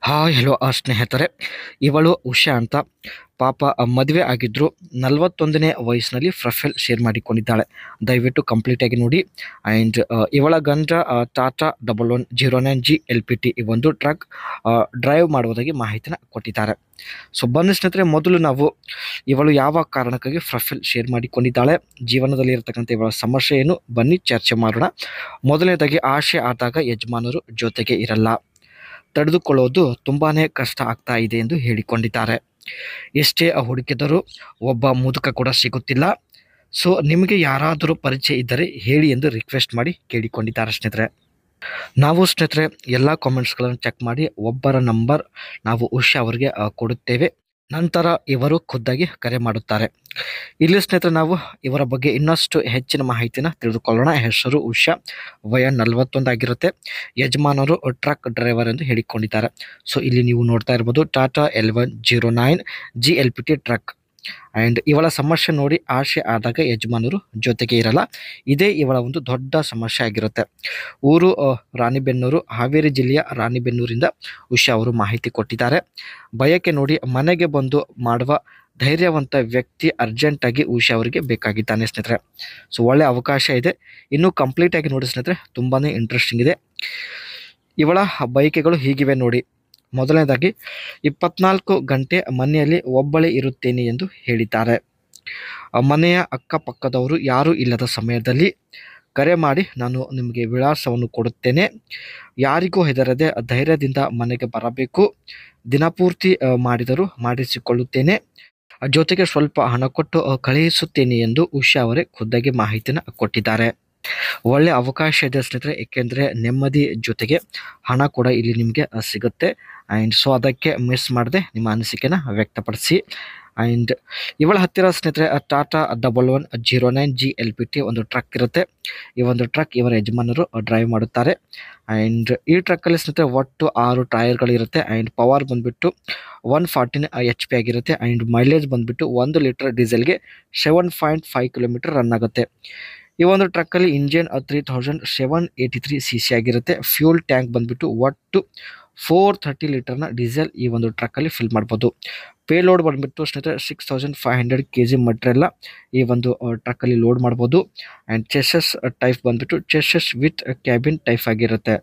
Hi hello ಸ್ನೇಹಿತರೆ, ಇವಳು ಉಷಾ ಅಂತ. ಪಾಪ ಮದುವೆ ಆಗಿದ್ರು 41ನೇ ವಯಸ್ಸಿನಲ್ಲಿ ಪ್ರೊಫೈಲ್ ಶೇರ್ ಮಾಡಿಕೊಂಡಿದ್ದಾಳೆ. ದಯವಿಟ್ಟು ಕಂಪ್ಲೀಟಾಗಿ ನೋಡಿ. ಆ್ಯಂಡ್ ಇವಳ ಗಂಡ ಟಾಟಾ 1109 GLPT ಈ ಒಂದು ಟ್ರಕ್ ಡ್ರೈವ್ ಮಾಡುವುದಾಗಿ ಮಾಹಿತಿನ ಕೊಟ್ಟಿದ್ದಾರೆ. ಸೊ ಬನ್ನಿ ಸ್ನೇಹಿತರೆ, ಮೊದಲು ನಾವು ಇವಳು ಯಾವ ಕಾರಣಕ್ಕಾಗಿ ಪ್ರೊಫೈಲ್ ಶೇರ್ ಮಾಡಿಕೊಂಡಿದ್ದಾಳೆ, ಜೀವನದಲ್ಲಿ ಇರತಕ್ಕಂಥ ಇವಳ ಸಮಸ್ಯೆ ಏನು, ಬನ್ನಿ ಚರ್ಚೆ ಮಾಡೋಣ. ಮೊದಲನೇದಾಗಿ, ಆಸೆ ಆದಾಗ ಯಜಮಾನರು ಜೊತೆಗೆ ಇರಲ್ಲ, ತಡೆದುಕೊಳ್ಳೋದು ತುಂಬಾನೇ ಕಷ್ಟ ಆಗ್ತಾ ಇದೆ ಎಂದು ಹೇಳಿಕೊಂಡಿದ್ದಾರೆ. ಎಷ್ಟೇ ಹುಡುಕಿದರೂ ಒಬ್ಬ ಮುದುಕ ಕೂಡ ಸಿಗುತ್ತಿಲ್ಲ. ಸೊ ನಿಮಗೆ ಯಾರಾದರೂ ಪರಿಚಯ ಇದ್ದರೆ ಹೇಳಿ ಎಂದು ರಿಕ್ವೆಸ್ಟ್ ಮಾಡಿ ಕೇಳಿಕೊಂಡಿದ್ದಾರೆ ಸ್ನೇಹಿತರೆ. ನಾವು ಸ್ನೇಹಿತರೆ ಎಲ್ಲ ಕಾಮೆಂಟ್ಸ್ಗಳನ್ನು ಚೆಕ್ ಮಾಡಿ ಒಬ್ಬರ ನಂಬರ್ ನಾವು ಉಷಾ ಅವರಿಗೆ ಕೊಡುತ್ತೇವೆ. ನಂತರ ಇವರು ಖುದ್ದಾಗಿ ಕರೆ ಮಾಡುತ್ತಾರೆ. ಇಲ್ಲಿ ಸ್ನೇಹಿತರೆ ನಾವು ಇವರ ಬಗ್ಗೆ ಇನ್ನಷ್ಟು ಹೆಚ್ಚಿನ ಮಾಹಿತಿನ ತಿಳಿದುಕೊಳ್ಳೋಣ. ಹೆಸರು ಉಷಾ, ವಯ 41 ಆಗಿರುತ್ತೆ. ಯಜಮಾನರು ಟ್ರಕ್ ಡ್ರೈವರ್ ಎಂದು ಹೇಳಿಕೊಂಡಿದ್ದಾರೆ. ಸೊ ಇಲ್ಲಿ ನೀವು ನೋಡ್ತಾ ಇರ್ಬೋದು ಟಾಟಾ 1109 GLPT ಟ್ರಕ್. ಆ್ಯಂಡ್ ಇವಳ ಸಮಸ್ಯೆ ನೋಡಿ, ಆಸೆ ಆದಾಗ ಯಜಮಾನರು ಜೊತೆಗೆ ಇರಲ್ಲ, ಇದೇ ಇವಳ ಒಂದು ದೊಡ್ಡ ಸಮಸ್ಯೆ ಆಗಿರುತ್ತೆ. ಊರು ರಾಣಿಬೆನ್ನೂರು, ಹಾವೇರಿ ಜಿಲ್ಲೆಯ ರಾಣಿಬೆನ್ನೂರಿಂದ ಉಷಾ ಅವರು ಮಾಹಿತಿ ಕೊಟ್ಟಿದ್ದಾರೆ. ಬಯಕೆ ನೋಡಿ, ಮನೆಗೆ ಬಂದು ಮಾಡುವ ಧೈರ್ಯವಂತ ವ್ಯಕ್ತಿ ಅರ್ಜೆಂಟಾಗಿ ಉಷಾ ಅವರಿಗೆ ಬೇಕಾಗಿದ್ದಾನೆ ಸ್ನೇಹಿತರೆ. ಸೊ ಒಳ್ಳೆ ಅವಕಾಶ ಇದೆ. ಇನ್ನೂ ಕಂಪ್ಲೀಟಾಗಿ ನೋಡಿ ಸ್ನೇಹಿತರೆ, ತುಂಬಾ ಇಂಟ್ರೆಸ್ಟಿಂಗ್ ಇದೆ. ಇವಳ ಬಯಕೆಗಳು ಹೀಗಿವೆ ನೋಡಿ. ಮೊದಲನೇದಾಗಿ, 24 ಗಂಟೆ ಮನೆಯಲ್ಲಿ ಒಬ್ಬಳೇ ಇರುತ್ತೇನೆ ಎಂದು ಹೇಳಿದ್ದಾರೆ. ಮನೆಯ ಅಕ್ಕಪಕ್ಕದವರು ಯಾರೂ ಇಲ್ಲದ ಸಮಯದಲ್ಲಿ ಕರೆ ಮಾಡಿ ನಾನು ನಿಮಗೆ ವಿಳಾಸವನ್ನು ಕೊಡುತ್ತೇನೆ. ಯಾರಿಗೂ ಹೆದರದೆ ಧೈರ್ಯದಿಂದ ಮನೆಗೆ ಬರಬೇಕು. ದಿನಪೂರ್ತಿ ಮಾಡಿದರೂ ಮಾಡಿಸಿಕೊಳ್ಳುತ್ತೇನೆ, ಜೊತೆಗೆ ಸ್ವಲ್ಪ ಹಣ ಕೊಟ್ಟು ಕಳುಹಿಸುತ್ತೇನೆ ಎಂದು ಉಷಾ ಅವರೇ ಖುದ್ದಾಗಿ ಮಾಹಿತಿನ ಕೊಟ್ಟಿದ್ದಾರೆ. ಒಳ್ಳೆ ಅವಕಾಶ ಇದೆ ಸ್ನೇಹಿತರೆ, ಏಕೆಂದರೆ ನೆಮ್ಮದಿ ಜೊತೆಗೆ ಹಣ ಕೂಡ ಇಲ್ಲಿ ನಿಮಗೆ ಸಿಗುತ್ತೆ. ಆ್ಯಂಡ್ ಸೊ ಅದಕ್ಕೆ ಮಿಸ್ ಮಾಡದೆ ನಿಮ್ಮ ಅನಿಸಿಕೆನ ವ್ಯಕ್ತಪಡಿಸಿ. ಆ್ಯಂಡ್ ಇವಳ ಹತ್ತಿರ ಸ್ನೇಹಿತರೆ ಟಾಟಾ 1109 GLPT ಒಂದು ಟ್ರಕ್ ಇರುತ್ತೆ. ಈ ಒಂದು ಟ್ರಕ್ ಇವರ ಯಜಮಾನರು ಡ್ರೈವ್ ಮಾಡುತ್ತಾರೆ. ಆ್ಯಂಡ್ ಈ ಟ್ರಕ್ಕಲ್ಲಿ ಸ್ನೇಹಿತರೆ ಒಟ್ಟು 6 ಟೈರ್ಗಳಿರುತ್ತೆ. ಆ್ಯಂಡ್ ಪವರ್ ಬಂದುಬಿಟ್ಟು 114 HP ಆಗಿರುತ್ತೆ. ಆ್ಯಂಡ್ ಮೈಲೇಜ್ ಬಂದುಬಿಟ್ಟು 1 ಲೀಟರ್ ಡೀಸೆಲ್ಗೆ 7.5 ಕಿಲೋಮೀಟರ್ ರನ್ ಆಗುತ್ತೆ. ಈ ಒಂದು ಟ್ರಕ್ಕಲ್ಲಿ ಇಂಜಿನ್ 3783 cc ಆಗಿರುತ್ತೆ. ಫ್ಯೂಲ್ ಟ್ಯಾಂಕ್ ಬಂದುಬಿಟ್ಟು ಒಟ್ಟು 430 ಲೀಟರ್ನ ಡೀಸೆಲ್ ಈ ಒಂದು ಟ್ರಕ್ಕಲ್ಲಿ ಫಿಲ್ ಮಾಡ್ಬೋದು. ಪೇಲೋಡ್ ಬಂದುಬಿಟ್ಟು ಸ್ನೇಹಿತರೆ 6500 kg ಮಟ್ರಿಯಲ್ಲ ಈ ಒಂದು ಟ್ರಕ್ಕಲ್ಲಿ ಲೋಡ್ ಮಾಡ್ಬೋದು. ಆ್ಯಂಡ್ ಚೆಸಸ್ ಟೈಪ್ ಬಂದುಬಿಟ್ಟು ಚೆಸಸ್ ವಿತ್ ಕ್ಯಾಬಿನ್ ಟೈಪ್ ಆಗಿರುತ್ತೆ.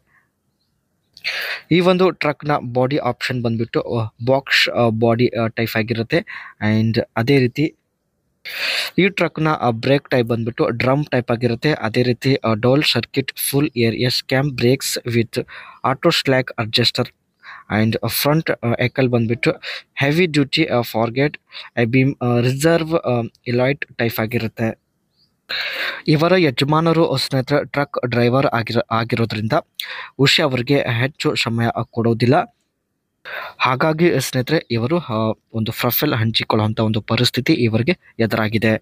ಈ ಒಂದು ಟ್ರಕ್ನ ಬಾಡಿ ಆಪ್ಷನ್ ಬಂದುಬಿಟ್ಟು ಬಾಕ್ಸ್ ಬಾಡಿ ಟೈಪ್ ಆಗಿರುತ್ತೆ. ಆ್ಯಂಡ್ ಅದೇ ರೀತಿ ಈ ಟ್ರಕ್ನ ಬ್ರೇಕ್ ಟೈಪ್ ಬಂದುಬಿಟ್ಟು ಡ್ರಮ್ ಟೈಪ್ ಆಗಿರುತ್ತೆ. ಅದೇ ರೀತಿ dual circuit full air cam brakes with auto slack adjuster. And front axle ಬಂದುಬಿಟ್ಟು heavy duty forged beam reverse Elliot type ಆಗಿರುತ್ತೆ. ಇವರ ಯಜಮಾನರು ಸ್ನೇಹಿತರೆ ಟ್ರಕ್ ಡ್ರೈವರ್ ಆಗಿರೋದ್ರಿಂದ ಉಷಾ ಅವರಿಗೆ ಹೆಚ್ಚು ಸಮಯ ಕೊಡೋದಿಲ್ಲ. ಹಾಗಾಗಿ ಸ್ನೇಹಿತರೆ ಇವರು ಒಂದು ಪ್ರೊಫೈಲ್ ಹಂಚಿಕೊಳ್ಳುವಂಥ ಒಂದು ಪರಿಸ್ಥಿತಿ ಇವರಿಗೆ ಎದುರಾಗಿದೆ.